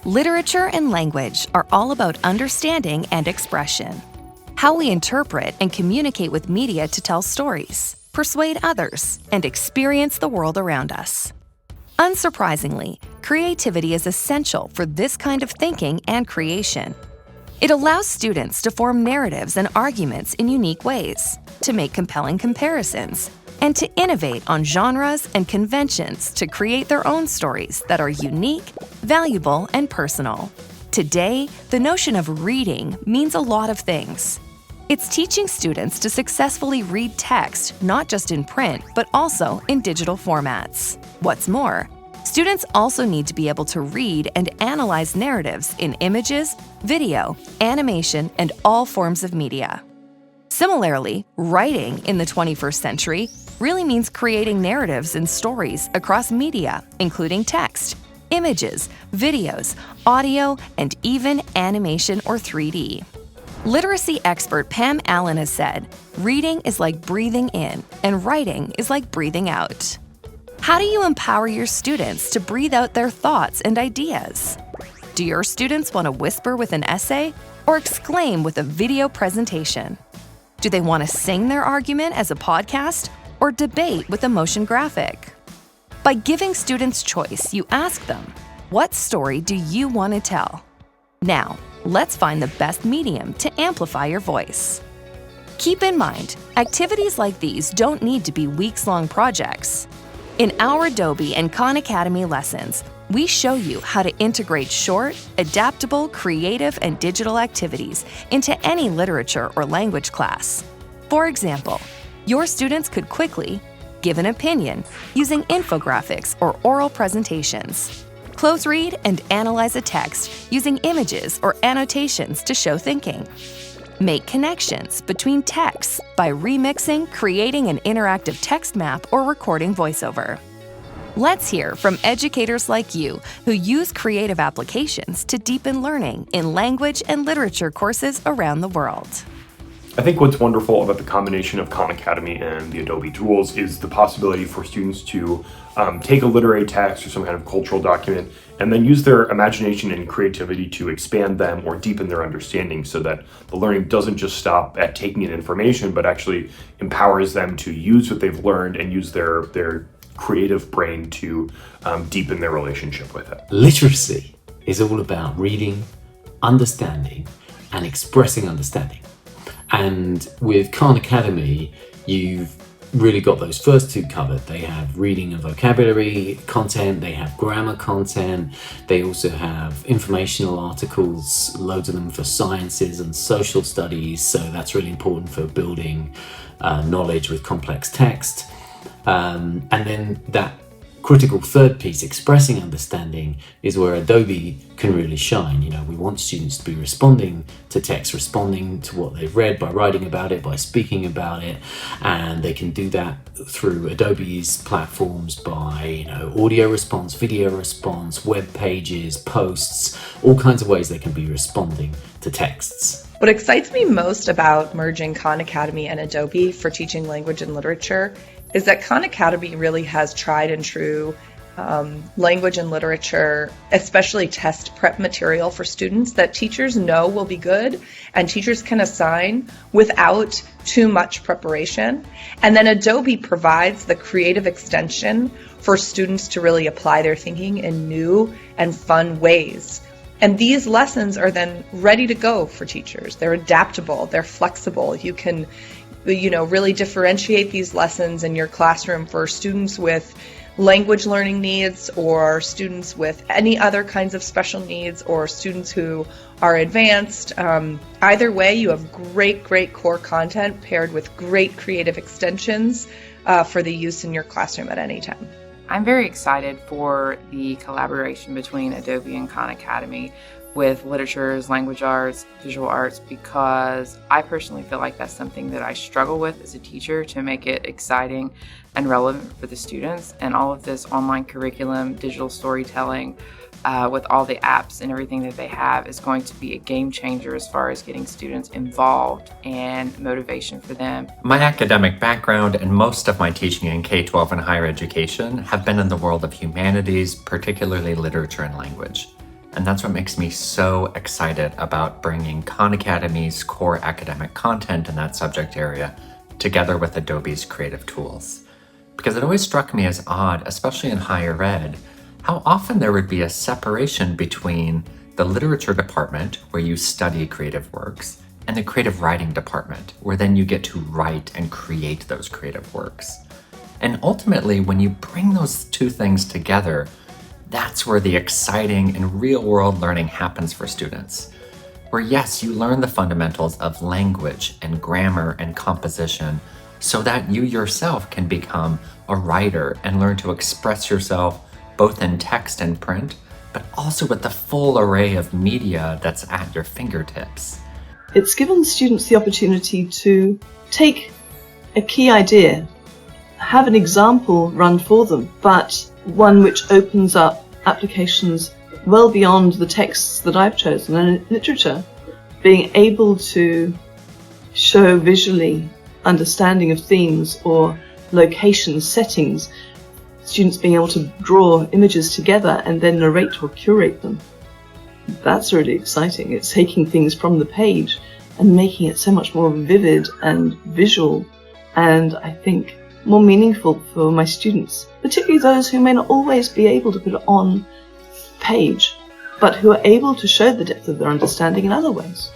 Literature and language are all about understanding and expression. How we interpret and communicate with media to tell stories, persuade others, and experience the world around us. Unsurprisingly, creativity is essential for this kind of thinking and creation. It allows students to form narratives and arguments in unique ways, to make compelling comparisons, and to innovate on genres and conventions to create their own stories that are unique, valuable, and personal. Today, the notion of reading means a lot of things. It's teaching students to successfully read text, not just in print, but also in digital formats. What's more, students also need to be able to read and analyze narratives in images, video, animation, and all forms of media. Similarly, writing in the 21st century really means creating narratives and stories across media, including text, images, videos, audio, and even animation or 3D. Literacy expert Pam Allen has said, "Reading is like breathing in, and writing is like breathing out." How do you empower your students to breathe out their thoughts and ideas? Do your students want to whisper with an essay or exclaim with a video presentation? Do they want to sing their argument as a podcast or debate with a motion graphic? By giving students choice, you ask them, what story do you want to tell? Now, let's find the best medium to amplify your voice. Keep in mind, activities like these don't need to be weeks-long projects. In our Adobe and Khan Academy lessons, we show you how to integrate short, adaptable, creative, and digital activities into any literature or language class. For example, your students could quickly give an opinion using infographics or oral presentations, close read and analyze a text using images or annotations to show thinking, make connections between texts by remixing, creating an interactive text map, or recording voiceover. Let's hear from educators like you who use creative applications to deepen learning in language and literature courses around the world. I think what's wonderful about the combination of Khan Academy and the Adobe tools is the possibility for students to take a literary text or some kind of cultural document and then use their imagination and creativity to expand them or deepen their understanding so that the learning doesn't just stop at taking in information, but actually empowers them to use what they've learned and use their creative brain to deepen their relationship with it. Literacy is all about reading, understanding, and expressing understanding. And with Khan Academy, you've really got those first two covered. They have reading and vocabulary content, they have grammar content, they also have informational articles, loads of them for sciences and social studies, so that's really important for building knowledge with complex text. And then that critical third piece, expressing understanding, is where Adobe can really shine. You know, we want students to be responding to text, responding to what they've read by writing about it, by speaking about it, and they can do that through Adobe's platforms by, audio response, video response, web pages, posts, all kinds of ways they can be responding to texts. What excites me most about merging Khan Academy and Adobe for teaching language and literature is that Khan Academy really has tried and true language and literature, especially test prep material for students that teachers know will be good and teachers can assign without too much preparation. And then Adobe provides the creative extension for students to really apply their thinking in new and fun ways. And these lessons are then ready to go for teachers. They're adaptable, they're flexible. You can really differentiate these lessons in your classroom for students with language learning needs or students with any other kinds of special needs or students who are advanced. Either way, you have great core content paired with great creative extensions for the use in your classroom at any time. I'm very excited for the collaboration between Adobe and Khan Academy with literatures, language arts, visual arts, because I personally feel like that's something that I struggle with as a teacher to make it exciting and relevant for the students. And all of this online curriculum, digital storytelling, with all the apps and everything that they have is going to be a game changer as far as getting students involved and motivation for them. My academic background and most of my teaching in K-12 and higher education have been in the world of humanities, particularly literature and language. And that's what makes me so excited about bringing Khan Academy's core academic content in that subject area together with Adobe's creative tools. Because it always struck me as odd, especially in higher ed, how often there would be a separation between the literature department, where you study creative works, and the creative writing department, where then you get to write and create those creative works. And ultimately, when you bring those two things together, that's where the exciting and real-world learning happens for students. Where yes, you learn the fundamentals of language and grammar and composition so that you yourself can become a writer and learn to express yourself both in text and print, but also with the full array of media that's at your fingertips. It's given students the opportunity to take a key idea, have an example run for them, but one which opens up applications well beyond the texts that I've chosen. And in literature, being able to show visually understanding of themes or locations, settings, students being able to draw images together and then narrate or curate them. That's really exciting. It's taking things from the page and making it so much more vivid and visual, and I think more meaningful for my students, particularly those who may not always be able to put it on page, but who are able to show the depth of their understanding in other ways.